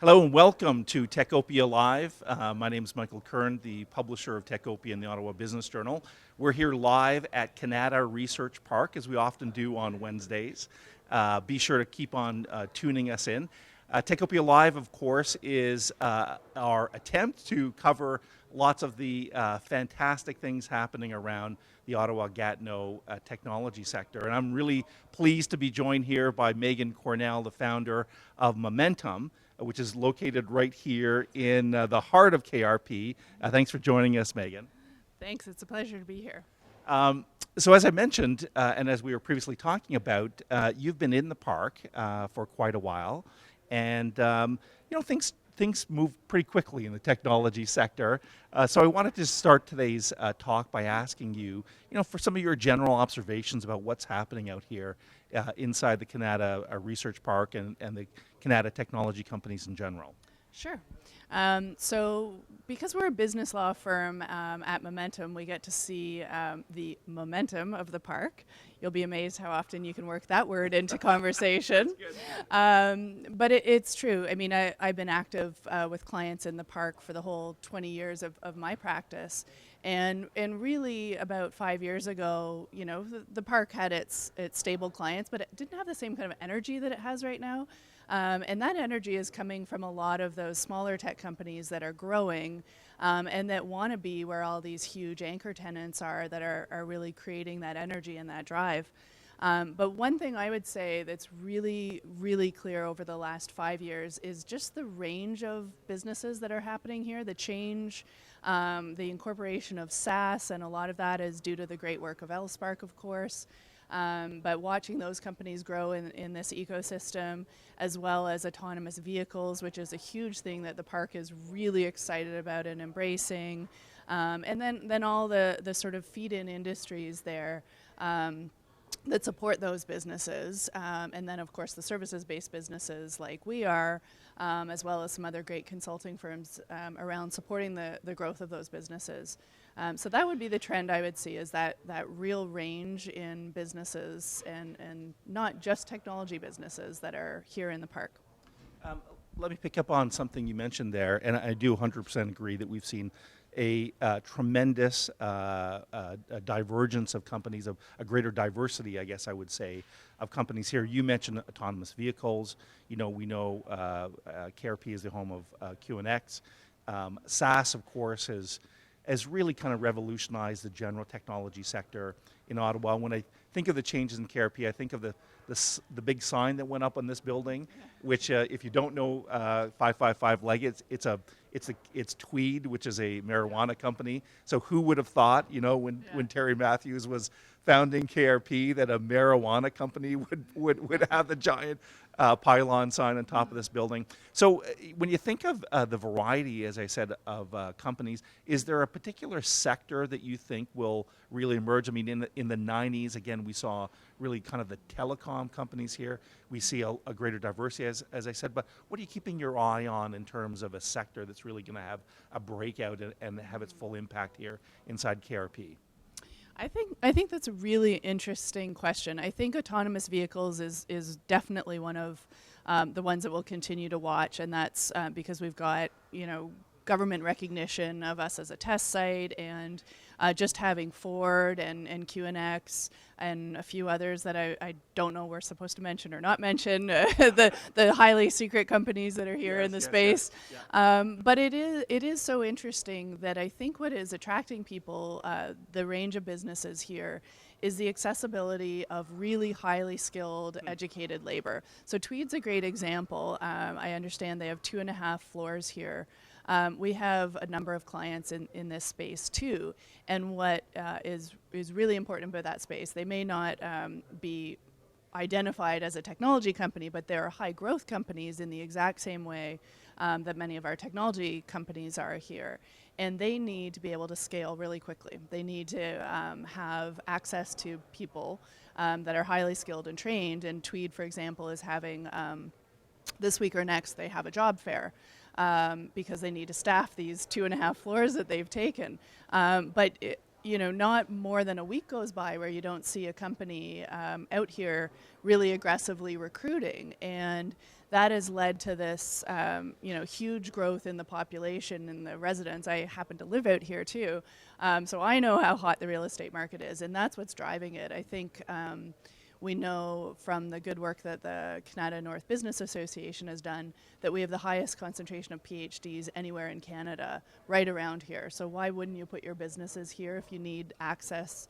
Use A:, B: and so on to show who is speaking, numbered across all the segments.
A: Hello and welcome to Techopia Live. My name is Michael Curran, the publisher of Techopia and the Ottawa Business Journal. We're here live at Kanata Research Park, as we often do on Wednesdays. Be sure to keep on tuning us in. Techopia Live, of course, is our attempt to cover lots of the fantastic things happening around the Ottawa-Gatineau technology sector. And I'm really pleased to be joined here by Megan Cornell, the founder of Momentum, which is located right here in the heart of KRP. Thanks for joining us, Megan.
B: Thanks, it's a pleasure to be here.
A: So as I mentioned, and as we were previously talking about, you've been in the park for quite a while, and things move pretty quickly in the technology sector. So I wanted to start today's talk by asking you, for some of your general observations about what's happening out here inside the Kanata Research Park and the Kanata technology companies in general.
B: Sure. So because we're a business law firm at Momentum, we get to see the momentum of the park. You'll be amazed how often you can work that word into conversation. But it's true. I mean, I've been active with clients in the park for the whole 20 years of my practice. And really about 5 years ago, the park had its stable clients, but it didn't have the same kind of energy that it has right now. And that energy is coming from a lot of those smaller tech companies that are growing and that want to be where all these huge anchor tenants are that are really creating that energy and that drive. But one thing I would say that's really, really clear over the last 5 years is just the range of businesses that are happening here, the change, the incorporation of SaaS, and a lot of that is due to the great work of LSpark, of course. But watching those companies grow in this ecosystem, as well as autonomous vehicles, which is a huge thing that the park is really excited about and embracing. And then all the sort of feed-in industries there that support those businesses. And then, of course, the services-based businesses like we are, as well as some other great consulting firms around supporting the growth of those businesses. So that would be the trend I would see, is that real range in businesses and not just technology businesses that are here in the park.
A: Let me pick up on something you mentioned there, and I do 100% agree that we've seen a tremendous divergence of companies, of a greater diversity, I guess I would say, of companies here. You mentioned autonomous vehicles. We know KRP is the home of QNX. SaaS, of course, has really kind of revolutionized the general technology sector in Ottawa. When I think of the changes in KRP, I think of the big sign that went up on this building, which if you don't know 555 Leg, it's Tweed, which is a marijuana company. So who would have thought, when Terry Matthews was founding KRP, that a marijuana company would have the giant pylon sign on top of this building. So when you think of the variety, as I said, of companies, is there a particular sector that you think will really emerge? I mean, in the 90s, again, we saw really kind of the telecom companies here. We see a greater diversity, as I said, but what are you keeping your eye on in terms of a sector that's really going to have a breakout and have its full impact here inside KRP?
B: I think that's a really interesting question. I think autonomous vehicles is definitely one of the ones that we'll continue to watch, and that's because we've got government recognition of us as a test site, and just having Ford and QNX and a few others that I don't know we're supposed to mention or not mention, the highly secret companies that are here in the space. Yeah. But it is so interesting that I think what is attracting people, the range of businesses here, is the accessibility of really highly skilled, educated labor. So Tweed's a great example. I understand they have 2.5 floors here. We have a number of clients in this space too, and what is really important about that space, they may not be identified as a technology company, but they're high growth companies in the exact same way that many of our technology companies are here. And they need to be able to scale really quickly. They need to have access to people that are highly skilled and trained, and Tweed, for example, is having this week or next, they have a job fair. Because they need to staff these 2.5 floors that they've taken. But not more than a week goes by where you don't see a company out here really aggressively recruiting. And that has led to this, huge growth in the population and the residents. I happen to live out here too, so I know how hot the real estate market is, and that's what's driving it. I think we know from the good work that the Kanata North Business Association has done that we have the highest concentration of PhDs anywhere in Canada, right around here. So why wouldn't you put your businesses here if you need access,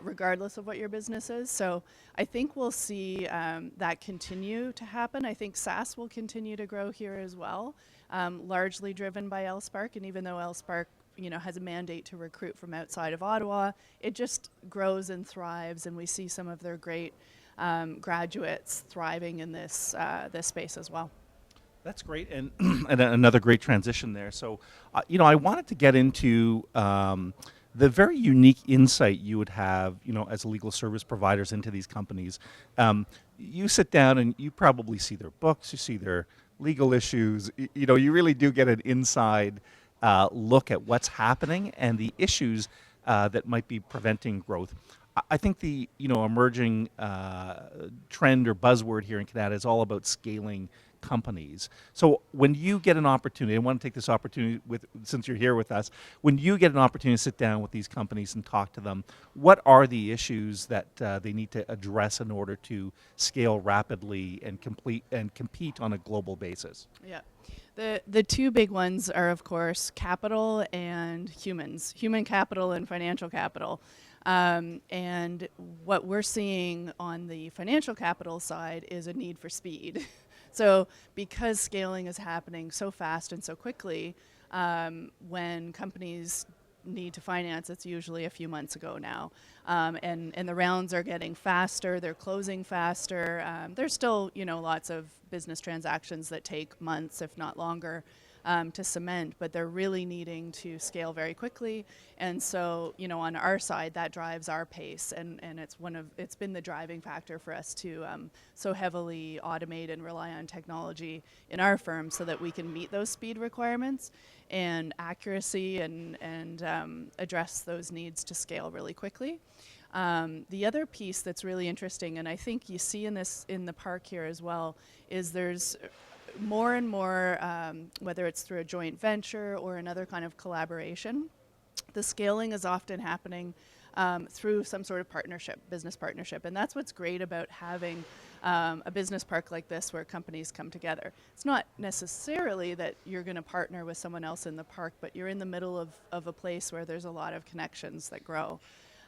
B: regardless of what your business is? So I think we'll see that continue to happen. I think SaaS will continue to grow here as well, largely driven by LSpark. And even though LSpark has a mandate to recruit from outside of Ottawa, it just grows and thrives, and we see some of their great graduates thriving in this space as well.
A: That's great, and, and another great transition there. So, I wanted to get into the very unique insight you would have, as legal service providers into these companies. You sit down and you probably see their books, you see their legal issues. You really do get an inside look at what's happening and the issues that might be preventing growth. I think the emerging trend or buzzword here in Canada is all about scaling companies. So when you get an opportunity, I want to take this opportunity since you're here with us, when you get an opportunity to sit down with these companies and talk to them, what are the issues that they need to address in order to scale rapidly and compete on a global basis?
B: Yeah. The two big ones are, of course, capital and human capital and financial capital. And what we're seeing on the financial capital side is a need for speed. So because scaling is happening so fast and so quickly, when companies need to finance, it's usually a few months ago now. And the rounds are getting faster, they're closing faster. There's still, lots of business transactions that take months, if not longer, to cement, but they're really needing to scale very quickly. And so, on our side, that drives our pace, and it's been the driving factor for us to so heavily automate and rely on technology in our firm so that we can meet those speed requirements and accuracy and address those needs to scale really quickly. The other piece that's really interesting, and I think you see in the park here as well, is there's more and more, whether it's through a joint venture or another kind of collaboration, the scaling is often happening through some sort of business partnership. And that's what's great about having a business park like this where companies come together. It's not necessarily that you're going to partner with someone else in the park, but you're in the middle of a place where there's a lot of connections that grow.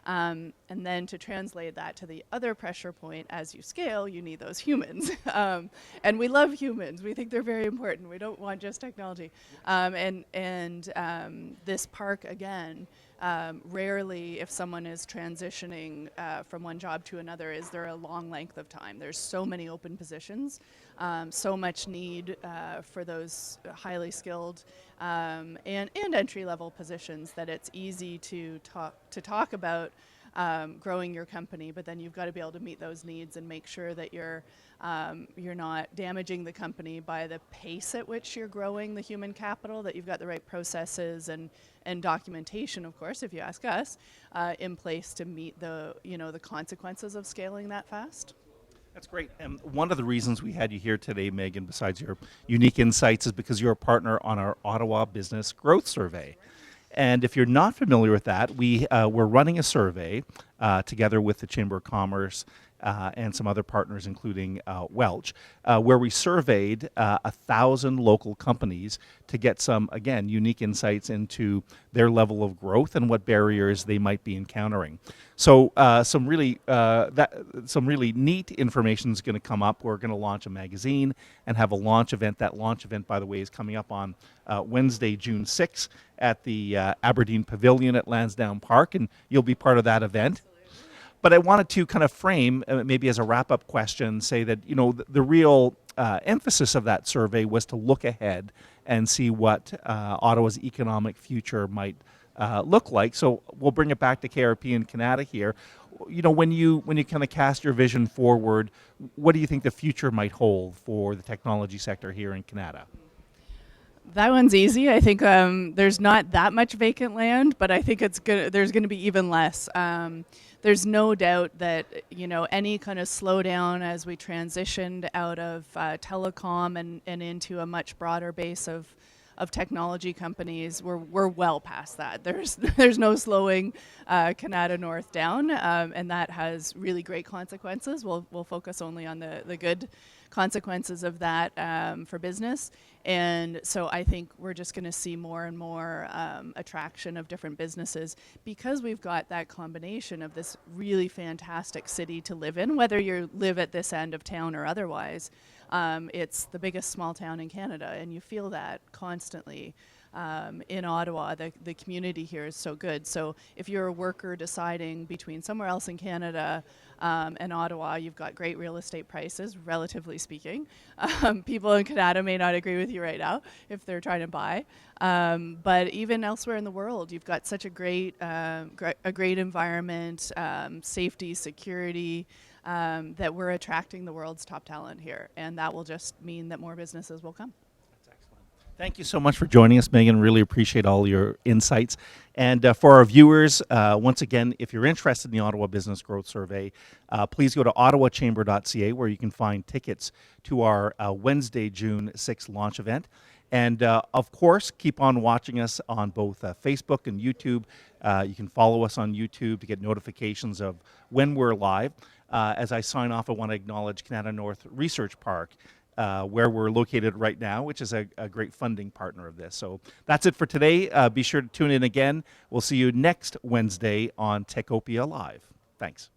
B: And then to translate that to the other pressure point, as you scale, you need those humans. And we love humans. We think they're very important. We don't want just technology. This park, again, rarely, if someone is transitioning from one job to another, is there a long length of time. There's so many open positions, so much need for those highly skilled and entry-level positions that it's easy to talk about growing your company, but then you've got to be able to meet those needs and make sure that you're not damaging the company by the pace at which you're growing the human capital, that you've got the right processes and documentation, of course, if you ask us, in place to meet the consequences of scaling that fast.
A: That's great. And one of the reasons we had you here today, Megan, besides your unique insights, is because you're a partner on our Ottawa Business Growth Survey. And if you're not familiar with that, we're running a survey together with the Chamber of Commerce and some other partners, including Welch, where we surveyed 1,000 local companies to get some, again, unique insights into their level of growth and what barriers they might be encountering. So some really neat information is going to come up. We're going to launch a magazine and have a launch event. That launch event, by the way, is coming up on Wednesday, June 6th at the Aberdeen Pavilion at Lansdowne Park, and you'll be part of that event. But I wanted to kind of frame, maybe as a wrap-up question, say that the real emphasis of that survey was to look ahead and see what Ottawa's economic future might look like. So we'll bring it back to KRP and Kanata here. When you kind of cast your vision forward, what do you think the future might hold for the technology sector here in Kanata?
B: That one's easy. I think there's not that much vacant land, but I think there's going to be even less. there's no doubt that any kind of slowdown as we transitioned out of telecom and into a much broader base of technology companies, we're well past that. There's no slowing Kanata North down, and that has really great consequences. We'll focus only on the good consequences of that for business. And so I think we're just going to see more and more attraction of different businesses because we've got that combination of this really fantastic city to live in, whether you live at this end of town or otherwise. It's the biggest small town in Canada, and you feel that constantly. In Ottawa, the community here is so good. So if you're a worker deciding between somewhere else in Canada and Ottawa, you've got great real estate prices, relatively speaking. People in Kanata may not agree with you right now if they're trying to buy. But even elsewhere in the world, you've got such a great environment, safety, security, that we're attracting the world's top talent here. And that will just mean that more businesses will come.
A: Thank you so much for joining us, Megan. Really appreciate all your insights. And for our viewers, once again, if you're interested in the Ottawa Business Growth Survey, please go to ottawachamber.ca where you can find tickets to our Wednesday, June 6th launch event. And of course, keep on watching us on both Facebook and YouTube. You can follow us on YouTube to get notifications of when we're live. As I sign off, I want to acknowledge Kanata North Research Park, where we're located right now, which is a great funding partner of this. So that's it for today. Be sure to tune in again. We'll see you next Wednesday on Techopia Live. Thanks.